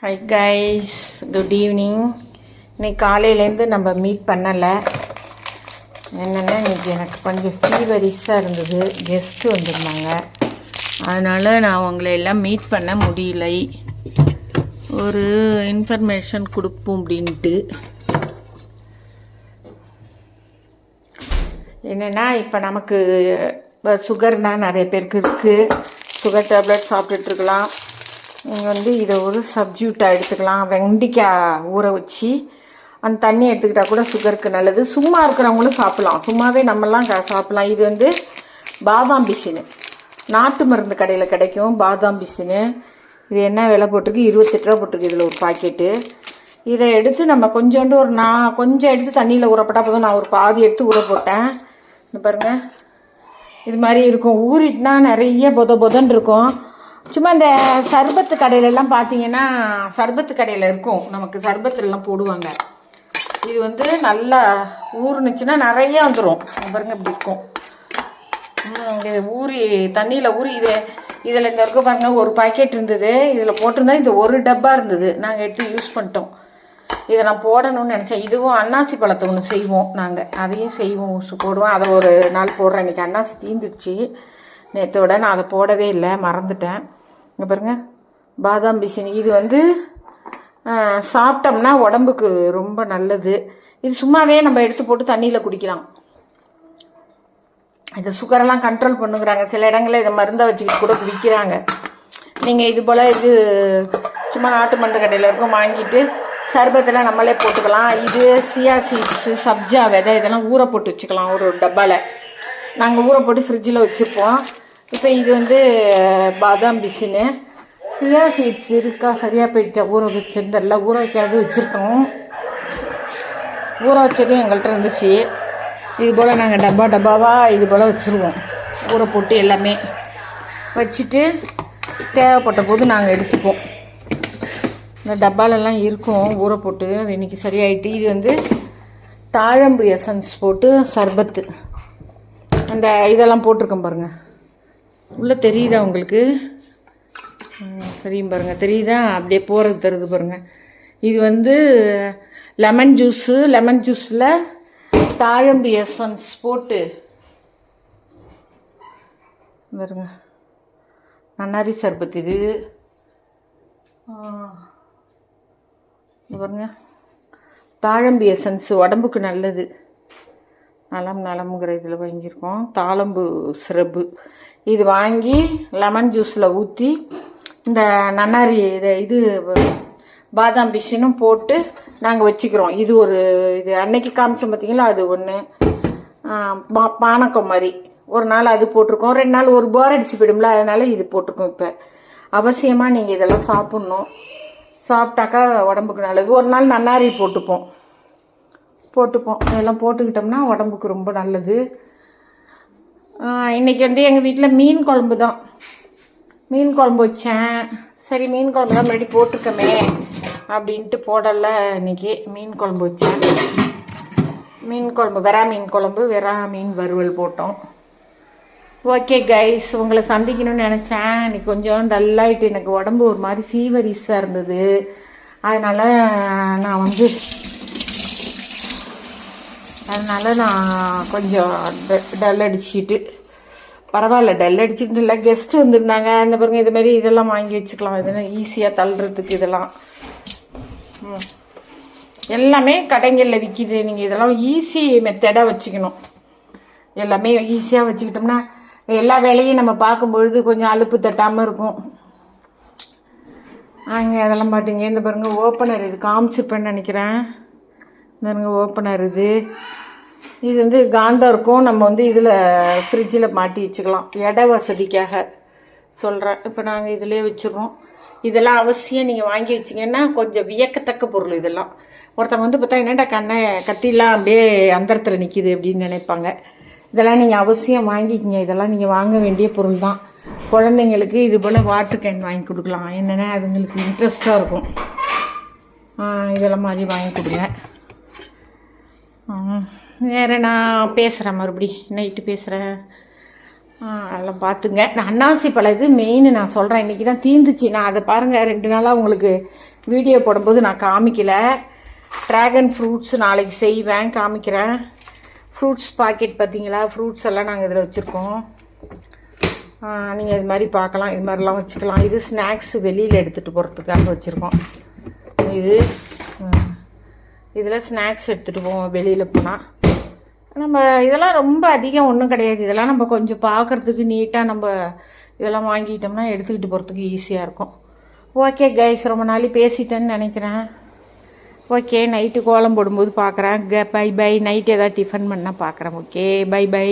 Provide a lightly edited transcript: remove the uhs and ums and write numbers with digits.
Hi guys, good evening. இன்னைக்கு காலையிலேருந்து நம்ம மீட் பண்ணலை. என்னென்னா இன்றைக்கி எனக்கு கொஞ்சம் ஃபீவரிஸாக இருந்தது, கெஸ்ட்டு வந்திருந்தாங்க. அதனால் நான் உங்களை எல்லாம் மீட் பண்ண முடியலை. ஒரு இன்ஃபர்மேஷன் கொடுப்போம் அப்படின்ட்டு. என்னென்னா இப்போ நமக்கு சுகர்னால் நிறைய பேருக்கு இருக்குது. சுகர் டேப்லெட் சாப்பிட்டுட்ருக்கலாம். நீங்கள் இதை ஒரு சப்ஜூட்டாக எடுத்துக்கலாம். வெண்டிக்காய் ஊற வச்சு அந்த தண்ணி எடுத்துக்கிட்டால் கூட சுகருக்கு நல்லது. சும்மா இருக்கிறவங்களும் சாப்பிட்லாம், சும்மாவே நம்மலாம் சாப்பிட்லாம். இது பாதாம் பிசினு, நாட்டு மருந்து கடையில் கிடைக்கும். பாதாம் பிசினு இது என்ன விலை போட்டிருக்கு? 28 ரூபா போட்டிருக்கு இதில் ஒரு பாக்கெட்டு. இதை எடுத்து நம்ம கொஞ்சோண்டு நான் கொஞ்சம் எடுத்து தண்ணியில் ஊறப்பட்டால் போதும். நான் ஒரு பாதி எடுத்து ஊற போட்டேன். இந்த பாருங்கள், இது மாதிரி இருக்கும். ஊறிட்டுனா நிறைய பொதன்னு இருக்கும். சும்மா இந்த சர்பத்து கடையிலெல்லாம் பார்த்தீங்கன்னா, சர்பத்து கடையில் இருக்கும், நமக்கு சர்பத்துலாம் போடுவாங்க. இது நல்லா ஊறுனுச்சுன்னா நிறைய வந்துடும். பாருங்க இப்படி இருக்கும். இது ஊறி தண்ணியில் ஊறி இதில் இந்த இருக்க பாருங்கள், ஒரு பாக்கெட் இருந்தது. இதில் போட்டிருந்தா இந்த ஒரு டப்பா இருந்தது. நாங்கள் எடுத்து யூஸ் பண்ணிட்டோம். இதை நான் போடணும்னு நினச்சேன். இதுவும் அன்னாசி பழத்தை ஒன்று செய்வோம் நாங்கள், அதையும் செய்வோம், போடுவோம். அதை ஒரு நாள் போடுறேன். இன்றைக்கி அன்னாசி தீந்துடுச்சு நேற்றோட, நான் அதை போடவே இல்லை, மறந்துட்டேன். இங்கே பாருங்கள், பாதாம் பிசினி. இது சாப்பிட்டோம்னா உடம்புக்கு ரொம்ப நல்லது. இது சும்மாவே நம்ம எடுத்து போட்டு தண்ணியில் குடிக்கலாம். இந்த சுகரெல்லாம் கண்ட்ரோல் பண்ணுங்கிறாங்க. சில இடங்களில் இதை மருந்தை வச்சுக்கிட்டு கூட விற்கிறாங்க. நீங்கள் இது போல் சும்மா நாட்டு மருந்து கடையில் இருக்கும், வாங்கிட்டு சர்பத்தில் நம்மளே போட்டுக்கலாம். இது சியா சீட்ஸு, சப்ஜா விதை இதெல்லாம் ஊற போட்டு வச்சுக்கலாம் ஒரு டப்பாவில். நாங்கள் ஊற போட்டு ஃப்ரிட்ஜில் வச்சுருப்போம். இப்போ இது பாதாம் பிசினு. சியா சீட்ஸ் இருக்கா? சரியாக போயிட்டு ஊற வச்சிருந்தல, ஊற வைக்காது வச்சுருக்கோம். ஊற வச்சதும் எங்கள்கிட்ட இருந்துச்சு. இது போல் நாங்கள் டப்பாவாக இது போல் வச்சுருவோம். ஊற போட்டு எல்லாமே வச்சுட்டு தேவைப்பட்ட போது நாங்கள் எடுத்துப்போம். இந்த டப்பாலெல்லாம் இருக்கும் ஊற போட்டு. அது இன்றைக்கி சரியாயிட்டு. இது தாழம்பு எசன்ஸ் போட்டு சர்பத்து, அந்த இதெல்லாம் போட்டிருக்கேன் பாருங்கள். உள்ளே தெரியுதா உங்களுக்கு? தெரியும் பாருங்கள், தெரியுதா? அப்படியே போகிறது தருது பாருங்கள். இது லெமன் ஜூஸு. லெமன் ஜூஸில் தாழம்பு எசன்ஸ் போட்டு பாருங்க. நன்னாரி சர்பத்து இது பாருங்க. தாழம்பு எசன்ஸ் உடம்புக்கு நல்லது. நலம்ங்கிற இதில் வாங்கியிருக்கோம். தாழம்பு சிரப்பு இது வாங்கி லெமன் ஜூஸில் ஊற்றி இந்த நன்னாரி இது பாதாம் பிசினும் போட்டு நாங்கள் வச்சுக்கிறோம். இது அன்னைக்கு காமிச்சோம் பார்த்தீங்களா, அது ஒன்று. பானக்கம் மாதிரி ஒரு நாள் அது போட்டிருக்கோம். 2 நாள் ஒரு போர் அடிச்சு போயிடும்ல, அதனால இது போட்டிருக்கோம். இப்போ அவசியமாக நீங்கள் இதெல்லாம் சாப்பிட்ணும். சாப்பிட்டாக்கா உடம்புக்கு நல்லது. ஒரு நாள் நன்னாரி போட்டுப்போம். இதெல்லாம் போட்டுக்கிட்டோம்னா உடம்புக்கு ரொம்ப நல்லது. இன்றைக்கி எங்கள் வீட்டில் மீன் குழம்பு தான். மீன் குழம்பு வச்சேன். சரி, மீன் குழம்பு தான் முன்னாடி போட்டிருக்கமே அப்படின்ட்டு போடலை. இன்றைக்கி மீன் குழம்பு வச்சேன். மீன் குழம்பு, வெறா மீன் வறுவல் போட்டோம். ஓகே கைஸ், உங்களை சந்திக்கணும்னு நினச்சேன். இன்னைக்கு கொஞ்சம் டல்லாகிட்டு, எனக்கு உடம்பு ஒரு மாதிரி ஃபீவரிஸாக இருந்தது. அதனால் நான் கொஞ்சம் டல் அடிச்சுட்டு, பரவாயில்ல, டல் அடிச்சுட்டு இல்லை, கெஸ்ட்டு வந்துருந்தாங்க. அந்த பாருங்க, இதுமாரி இதெல்லாம் வாங்கி வச்சுக்கலாம். இதெல்லாம் ஈஸியாக தள்ளுறதுக்கு. இதெல்லாம் எல்லாமே கடைங்களில் விற்கிது. நீங்கள் இதெல்லாம் ஈஸி மெத்தடாக வச்சுக்கணும். எல்லாமே ஈஸியாக வச்சுக்கிட்டோம்னா எல்லா வேலையும் நம்ம பார்க்கும்பொழுது கொஞ்சம் அலுப்பு தட்டாமல் இருக்கும். அதெல்லாம் பார்த்தீங்க. இந்த பாருங்கள், ஓப்பனர் இது காமிச்சிருப்பேன்னு நினைக்கிறேன். இந்த ஓப்பனர் இது காந்தம் இருக்கும். நம்ம இதில் ஃப்ரிட்ஜில் மாட்டி வச்சுக்கலாம். இட வசதிக்காக சொல்கிறேன். இப்போ நாங்கள் இதிலே வச்சுருவோம். இதெல்லாம் அவசியம் நீங்கள் வாங்கி வச்சிங்கன்னா கொஞ்சம் வியக்கத்தக்க பொருள். இதெல்லாம் ஒருத்தவங்க பார்த்தா என்னடா கத்திலாம் அப்படியே அந்தரத்தில் நிற்கிது அப்படின்னு நினைப்பாங்க. இதெல்லாம் நீங்கள் அவசியம் வாங்கிக்கிங்க. இதெல்லாம் நீங்கள் வாங்க வேண்டிய பொருள் தான். குழந்தைங்களுக்கு இது போல் வாட்டர் கேன் வாங்கி கொடுக்கலாம். என்னென்னா அதுங்களுக்கு இன்ட்ரெஸ்ட்டாக இருக்கும். இதெல்லாம் மாதிரி வாங்கி கொடுங்க. வேறு நான் பேசுகிறேன், மறுபடி நைட்டு பேசுகிறேன். அதெல்லாம் பார்த்துங்க. நான் அன்னாசி பழம் இது மெயின் நான் சொல்கிறேன். இன்றைக்கி தான் தீந்துச்சு. நான் அதை பாருங்கள் 2 நாளாக உங்களுக்கு வீடியோ போடும்போது நான் காமிக்கல. ட்ராகன் ஃப்ரூட்ஸ் நாளைக்கு செய்வேன், காமிக்கிறேன். ஃப்ரூட்ஸ் பாக்கெட் பார்த்தீங்களா? ஃப்ரூட்ஸ் எல்லாம் நாங்கள் இதில் வச்சுருக்கோம். நீங்கள் இது மாதிரி பார்க்கலாம், இது மாதிரிலாம் வச்சுக்கலாம். இது ஸ்நாக்ஸ் வெளியில் எடுத்துகிட்டு போகிறதுக்காக வச்சுருக்கோம். இதில் ஸ்நாக்ஸ் எடுத்துகிட்டு போவோம் வெளியில் போனால். நம்ம இதெல்லாம் ரொம்ப அதிகம் ஒன்றும் கிடையாது. இதெல்லாம் நம்ம கொஞ்சம் பார்க்குறதுக்கு நீட்டாக நம்ம இதெல்லாம் வாங்கிட்டோம்னா எடுத்துக்கிட்டு போகிறதுக்கு ஈஸியாக இருக்கும். ஓகே கைஸ், ரொம்ப நாள் பேசிட்டேன்னு நினைக்கிறேன். ஓகே, நைட்டு கோலம் போடும்போது பார்க்குறேன். Bye bye. நைட்டு எதாவது டிஃபன் பண்ணால் பார்க்குறேன். Okay, bye by.